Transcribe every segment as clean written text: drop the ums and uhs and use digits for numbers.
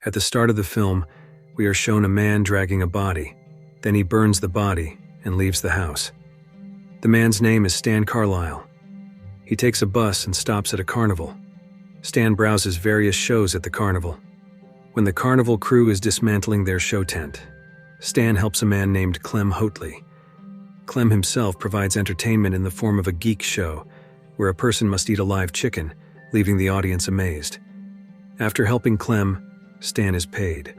At the start of the film, we are shown a man dragging a body. Then he burns the body and leaves the house. The man's name is Stan Carlisle. He takes a bus and stops at a carnival. Stan browses various shows at the carnival. When the carnival crew is dismantling their show tent, Stan helps a man named Clem Hotley. Clem himself provides entertainment in the form of a geek show, where a person must eat a live chicken, leaving the audience amazed. After helping Clem, Stan is paid.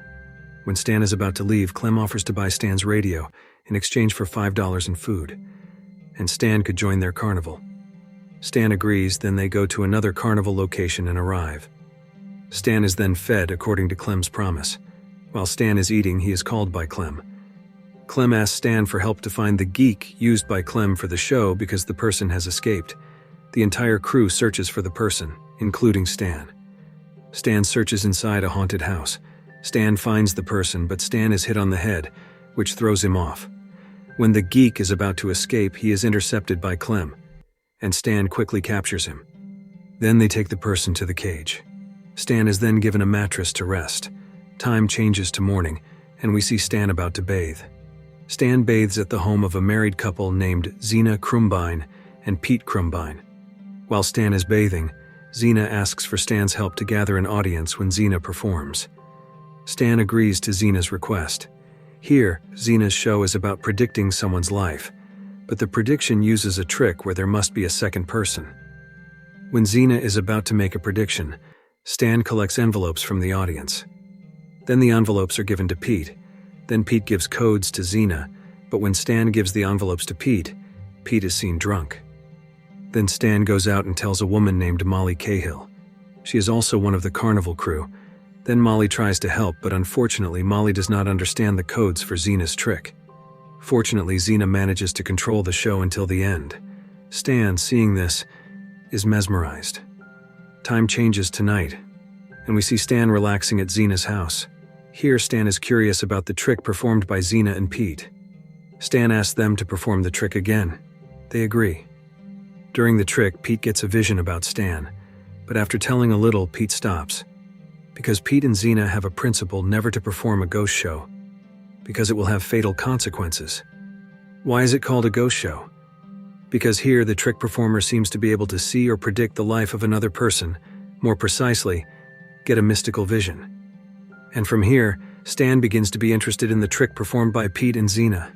When Stan is about to leave, Clem offers to buy Stan's radio in exchange for $5 in food, and Stan could join their carnival. Stan agrees, then they go to another carnival location and arrive. Stan is then fed according to Clem's promise. While Stan is eating, he is called by Clem. Clem asks Stan for help to find the geek used by Clem for the show because the person has escaped. The entire crew searches for the person, including Stan. Stan searches inside a haunted house. Stan finds the person, but Stan is hit on the head, which throws him off. When the geek is about to escape, he is intercepted by Clem, and Stan quickly captures him. Then they take the person to the cage. Stan is then given a mattress to rest. Time changes to morning, and we see Stan about to bathe. Stan bathes at the home of a married couple named Zena Krumbine and Pete Krumbine. While Stan is bathing, Zena asks for Stan's help to gather an audience when Zena performs. Stan agrees to Zena's request. Here, Zena's show is about predicting someone's life, but the prediction uses a trick where there must be a second person. When Zena is about to make a prediction, Stan collects envelopes from the audience. Then the envelopes are given to Pete. Then Pete gives codes to Zena, but when Stan gives the envelopes to Pete, Pete is seen drunk. Then Stan goes out and tells a woman named Molly Cahill. She is also one of the carnival crew. Then Molly tries to help, but unfortunately Molly does not understand the codes for Zena's trick. Fortunately, Zena manages to control the show until the end. Stan, seeing this, is mesmerized. Time changes to night, and we see Stan relaxing at Zena's house. Here, Stan is curious about the trick performed by Zena and Pete. Stan asks them to perform the trick again. They agree. During the trick, Pete gets a vision about Stan, but after telling a little, Pete stops. Because Pete and Zena have a principle never to perform a ghost show, because it will have fatal consequences. Why is it called a ghost show? Because here, the trick performer seems to be able to see or predict the life of another person, more precisely, get a mystical vision. And from here, Stan begins to be interested in the trick performed by Pete and Zena.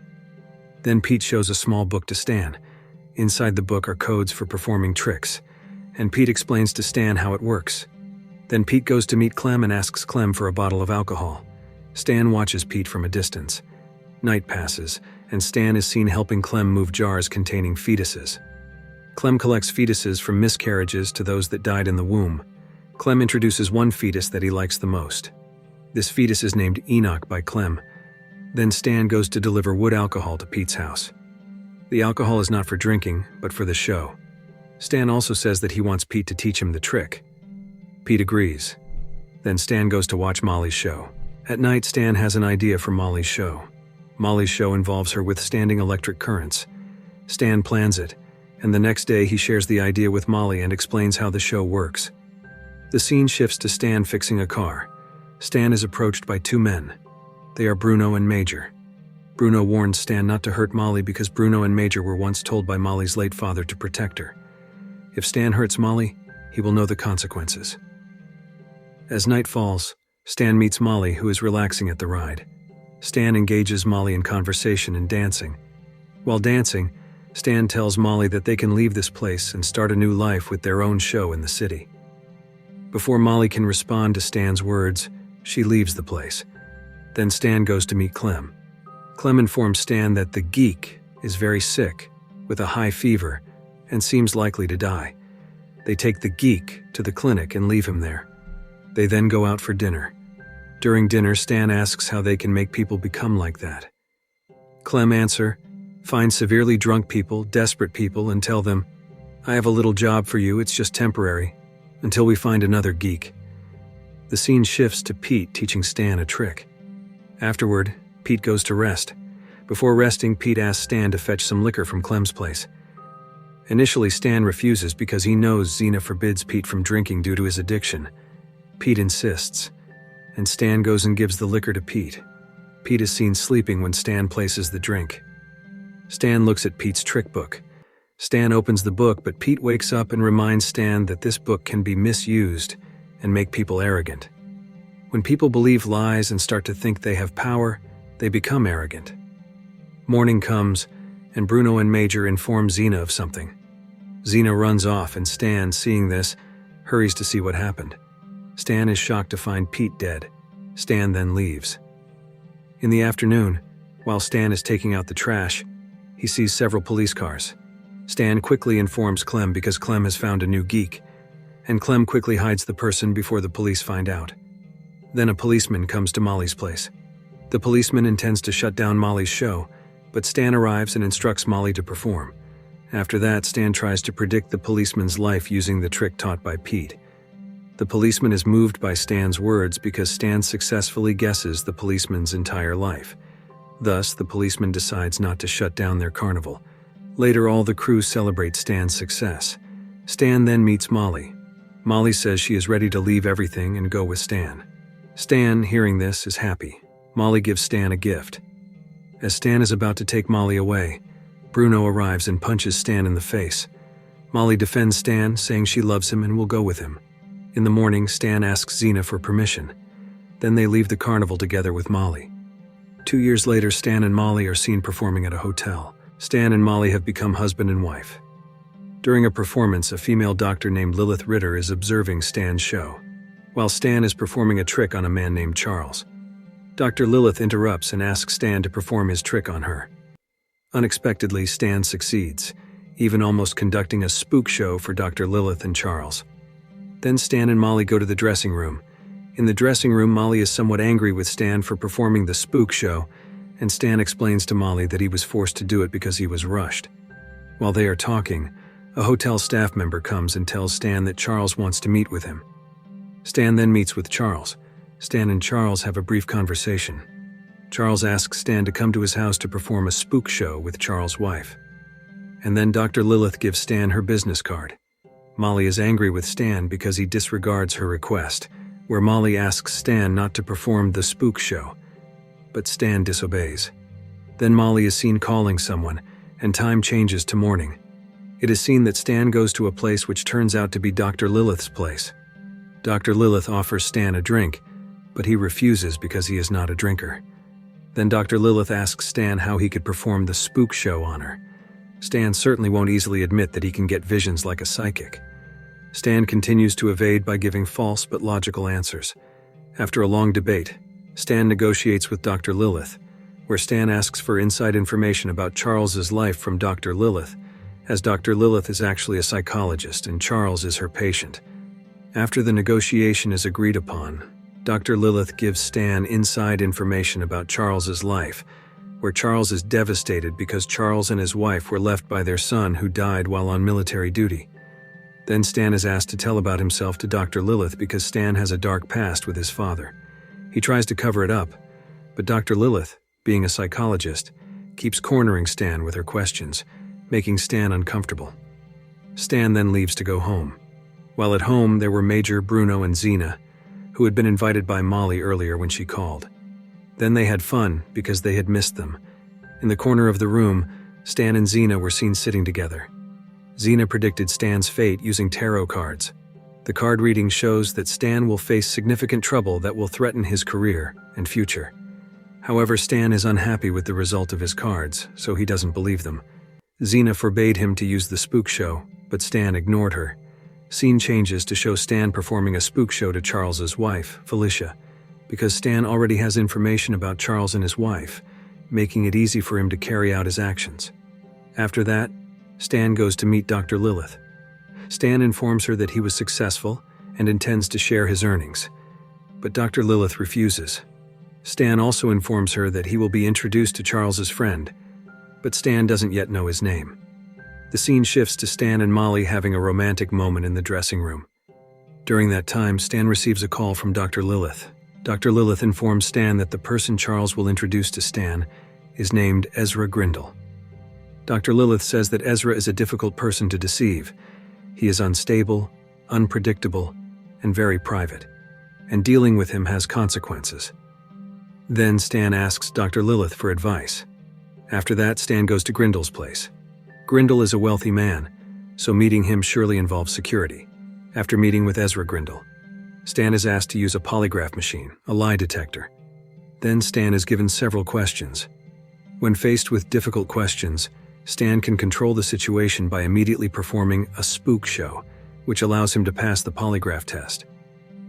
Then Pete shows a small book to Stan. Inside the book are codes for performing tricks, and Pete explains to Stan how it works. Then Pete goes to meet Clem and asks Clem for a bottle of alcohol. Stan watches Pete from a distance. Night passes, and Stan is seen helping Clem move jars containing fetuses. Clem collects fetuses from miscarriages to those that died in the womb. Clem introduces one fetus that he likes the most. This fetus is named Enoch by Clem. Then Stan goes to deliver wood alcohol to Pete's house. The alcohol is not for drinking, but for the show. Stan also says that he wants Pete to teach him the trick. Pete agrees. Then Stan goes to watch Molly's show. At night, Stan has an idea for Molly's show. Molly's show involves her withstanding electric currents. Stan plans it, and the next day he shares the idea with Molly and explains how the show works. The scene shifts to Stan fixing a car. Stan is approached by two men. They are Bruno and Major. Bruno warns Stan not to hurt Molly because Bruno and Major were once told by Molly's late father to protect her. If Stan hurts Molly, he will know the consequences. As night falls, Stan meets Molly, who is relaxing at the ride. Stan engages Molly in conversation and dancing. While dancing, Stan tells Molly that they can leave this place and start a new life with their own show in the city. Before Molly can respond to Stan's words, she leaves the place. Then Stan goes to meet Clem. Clem informs Stan that the geek is very sick, with a high fever, and seems likely to die. They take the geek to the clinic and leave him there. They then go out for dinner. During dinner, Stan asks how they can make people become like that. Clem answers, find severely drunk people, desperate people, and tell them, I have a little job for you, it's just temporary, until we find another geek. The scene shifts to Pete teaching Stan a trick. Afterward, Pete goes to rest. Before resting, Pete asks Stan to fetch some liquor from Clem's place. Initially, Stan refuses because he knows Zena forbids Pete from drinking due to his addiction. Pete insists. and Stan goes and gives the liquor to Pete. Pete is seen sleeping when Stan places the drink. Stan looks at Pete's trick book. Stan opens the book, but Pete wakes up and reminds Stan that this book can be misused and make people arrogant. When people believe lies and start to think they have power, they become arrogant. Morning comes, and Bruno and Major inform Xena of something. Xena runs off, and Stan, seeing this, hurries to see what happened. Stan is shocked to find Pete dead. Stan then leaves. In the afternoon, while Stan is taking out the trash, he sees several police cars. Stan quickly informs Clem because Clem has found a new geek, and Clem quickly hides the person before the police find out. Then a policeman comes to Molly's place. The policeman intends to shut down Molly's show, but Stan arrives and instructs Molly to perform. After that, Stan tries to predict the policeman's life using the trick taught by Pete. The policeman is moved by Stan's words because Stan successfully guesses the policeman's entire life. Thus, the policeman decides not to shut down their carnival. Later, all the crew celebrate Stan's success. Stan then meets Molly. Molly says she is ready to leave everything and go with Stan. Stan, hearing this, is happy. Molly gives Stan a gift. As Stan is about to take Molly away, Bruno arrives and punches Stan in the face. Molly defends Stan, saying she loves him and will go with him. In the morning, Stan asks Xena for permission. Then they leave the carnival together with Molly. 2 years later, Stan and Molly are seen performing at a hotel. Stan and Molly have become husband and wife. During a performance, a female doctor named Lilith Ritter is observing Stan's show, while Stan is performing a trick on a man named Charles. Dr. Lilith interrupts and asks Stan to perform his trick on her. Unexpectedly, Stan succeeds, even almost conducting a spook show for Dr. Lilith and Charles. Then Stan and Molly go to the dressing room. In the dressing room, Molly is somewhat angry with Stan for performing the spook show, and Stan explains to Molly that he was forced to do it because he was rushed. While they are talking, a hotel staff member comes and tells Stan that Charles wants to meet with him. Stan then meets with Charles. Stan and Charles have a brief conversation. Charles asks Stan to come to his house to perform a spook show with Charles' wife. And then Dr. Lilith gives Stan her business card. Molly is angry with Stan because he disregards her request, where Molly asks Stan not to perform the spook show, but Stan disobeys. Then Molly is seen calling someone, and time changes to morning. It is seen that Stan goes to a place which turns out to be Dr. Lilith's place. Dr. Lilith offers Stan a drink, but he refuses because he is not a drinker. Then Dr. Lilith asks Stan how he could perform the spook show on her. Stan certainly won't easily admit that he can get visions like a psychic. Stan continues to evade by giving false but logical answers. After a long debate, Stan negotiates with Dr. Lilith, where Stan asks for inside information about Charles's life from Dr. Lilith, as Dr. Lilith is actually a psychologist and Charles is her patient. After the negotiation is agreed upon, Dr. Lilith gives Stan inside information about Charles's life, where Charles is devastated because Charles and his wife were left by their son who died while on military duty. Then Stan is asked to tell about himself to Dr. Lilith because Stan has a dark past with his father. He tries to cover it up, but Dr. Lilith, being a psychologist, keeps cornering Stan with her questions, making Stan uncomfortable. Stan then leaves to go home. While at home, there were Major, Bruno, and Xena, who had been invited by Molly earlier when she called. Then they had fun because they had missed them. In the corner of the room, Stan and Xena were seen sitting together. Xena predicted Stan's fate using tarot cards. The card reading shows that Stan will face significant trouble that will threaten his career and future. However, Stan is unhappy with the result of his cards, so he doesn't believe them. Xena forbade him to use the spook show, but Stan ignored her. Scene changes to show Stan performing a spook show to Charles's wife, Felicia, because Stan already has information about Charles and his wife, making it easy for him to carry out his actions. After that, Stan goes to meet Dr. Lilith. Stan informs her that he was successful and intends to share his earnings, but Dr. Lilith refuses. Stan also informs her that he will be introduced to Charles's friend, but Stan doesn't yet know his name. The scene shifts to Stan and Molly having a romantic moment in the dressing room. During that time, Stan receives a call from Dr. Lilith. Dr. Lilith informs Stan that the person Charles will introduce to Stan is named Ezra Grindle. Dr. Lilith says that Ezra is a difficult person to deceive. He is unstable, unpredictable, and very private. and dealing with him has consequences. Then Stan asks Dr. Lilith for advice. After that, Stan goes to Grindle's place. Grindle is a wealthy man, so meeting him surely involves security. After meeting with Ezra Grindle, Stan is asked to use a polygraph machine, a lie detector. Then Stan is given several questions. When faced with difficult questions, Stan can control the situation by immediately performing a spook show, which allows him to pass the polygraph test.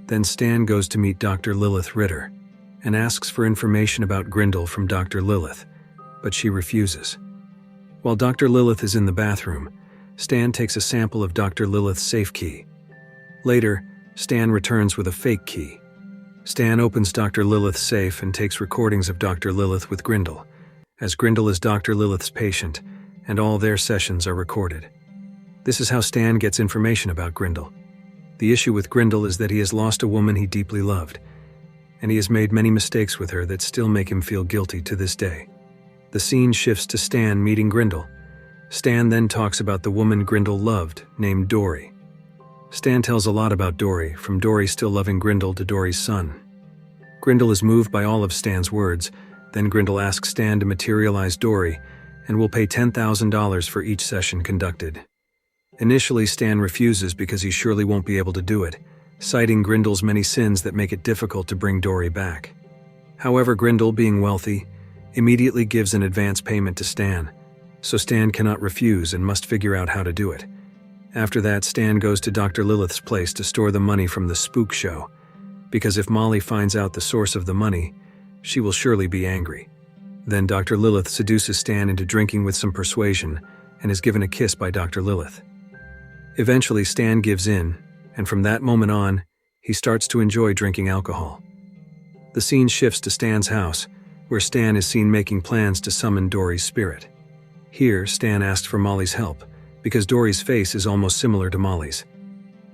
Then Stan goes to meet Dr. Lilith Ritter and asks for information about Grindle from Dr. Lilith, but she refuses. While Dr. Lilith is in the bathroom, Stan takes a sample of Dr. Lilith's safe key. Later, Stan returns with a fake key. Stan opens Dr. Lilith's safe and takes recordings of Dr. Lilith with Grindle, as Grindle is Dr. Lilith's patient, and all their sessions are recorded. This is how Stan gets information about Grindle. The issue with Grindle is that he has lost a woman he deeply loved, and he has made many mistakes with her that still make him feel guilty to this day. The scene shifts to Stan meeting Grindle. Stan then talks about the woman Grindle loved, named Dory. Stan tells a lot about Dory, from Dory still loving Grindle to Dory's son. Grindle is moved by all of Stan's words. Then Grindle asks Stan to materialize Dory and will pay $10,000 for each session conducted. Initially, Stan refuses because he surely won't be able to do it, citing Grindle's many sins that make it difficult to bring Dory back. However, Grindle, being wealthy, immediately gives an advance payment to Stan, so Stan cannot refuse and must figure out how to do it. After that, Stan goes to Dr. Lilith's place to store the money from the spook show, because if Molly finds out the source of the money, she will surely be angry. Then Dr. Lilith seduces Stan into drinking with some persuasion and is given a kiss by Dr. Lilith. Eventually, Stan gives in, and from that moment on, he starts to enjoy drinking alcohol. The scene shifts to Stan's house, where Stan is seen making plans to summon Dory's spirit. Here, Stan asks for Molly's help, because Dory's face is almost similar to Molly's.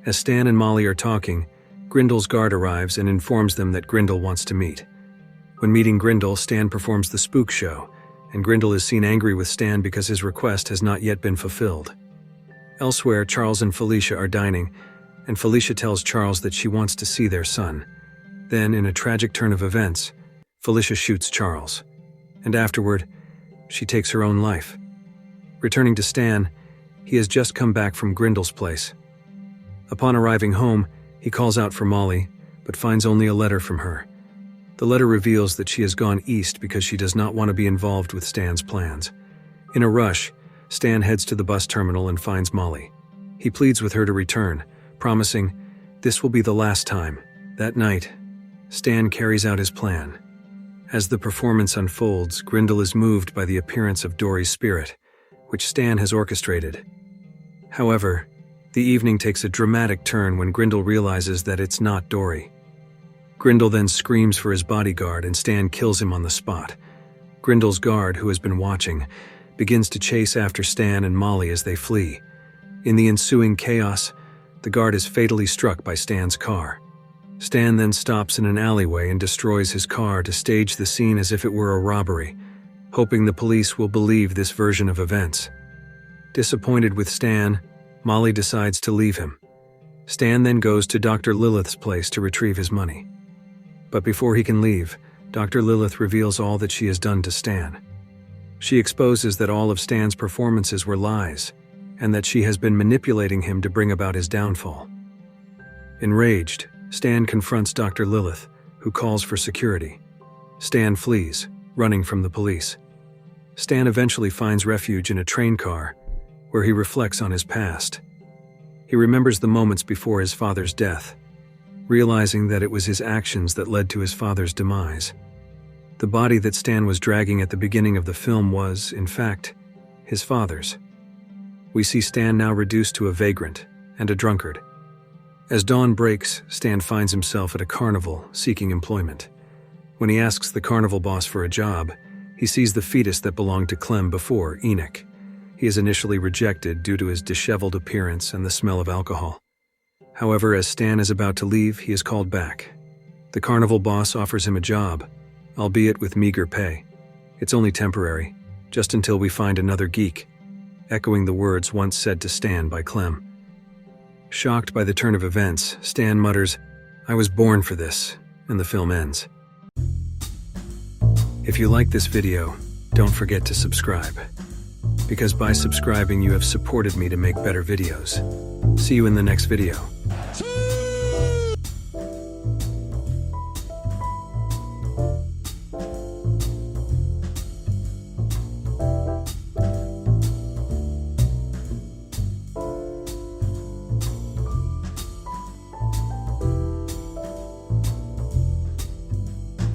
As Stan and Molly are talking, Grindle's guard arrives and informs them that Grindle wants to meet. When meeting Grindle, Stan performs the spook show, and Grindle is seen angry with Stan because his request has not yet been fulfilled. Elsewhere, Charles and Felicia are dining, and Felicia tells Charles that she wants to see their son. Then, in a tragic turn of events, Felicia shoots Charles, and afterward, she takes her own life. Returning to Stan, he has just come back from Grindle's place. Upon arriving home, he calls out for Molly, but finds only a letter from her. The letter reveals that she has gone east because she does not want to be involved with Stan's plans. In a rush, Stan heads to the bus terminal and finds Molly. He pleads with her to return, promising, "This will be the last time." That night, Stan carries out his plan. As the performance unfolds, Grindle is moved by the appearance of Dory's spirit, which Stan has orchestrated. However, the evening takes a dramatic turn when Grindle realizes that it's not Dory. Grindle then screams for his bodyguard and Stan kills him on the spot. Grindle's guard, who has been watching, begins to chase after Stan and Molly as they flee. In the ensuing chaos, the guard is fatally struck by Stan's car. Stan then stops in an alleyway and destroys his car to stage the scene as if it were a robbery, hoping the police will believe this version of events. Disappointed with Stan, Molly decides to leave him. Stan then goes to Dr. Lilith's place to retrieve his money. But before he can leave, Dr. Lilith reveals all that she has done to Stan. She exposes that all of Stan's performances were lies, and that she has been manipulating him to bring about his downfall. Enraged, Stan confronts Dr. Lilith, who calls for security. Stan flees, running from the police. Stan eventually finds refuge in a train car, where he reflects on his past. He remembers the moments before his father's death, realizing that it was his actions that led to his father's demise. The body that Stan was dragging at the beginning of the film was, in fact, his father's. We see Stan now reduced to a vagrant and a drunkard. As dawn breaks, Stan finds himself at a carnival seeking employment. When he asks the carnival boss for a job, he sees the fetus that belonged to Clem before, Enoch. He is initially rejected due to his disheveled appearance and the smell of alcohol. However, as Stan is about to leave, he is called back. The carnival boss offers him a job, albeit with meager pay. It's only temporary, just until we find another geek, echoing the words once said to Stan by Clem. Shocked by the turn of events, Stan mutters, I was born for this, and the film ends. If you like this video, don't forget to subscribe. Because by subscribing, you have supported me to make better videos. See you in the next video.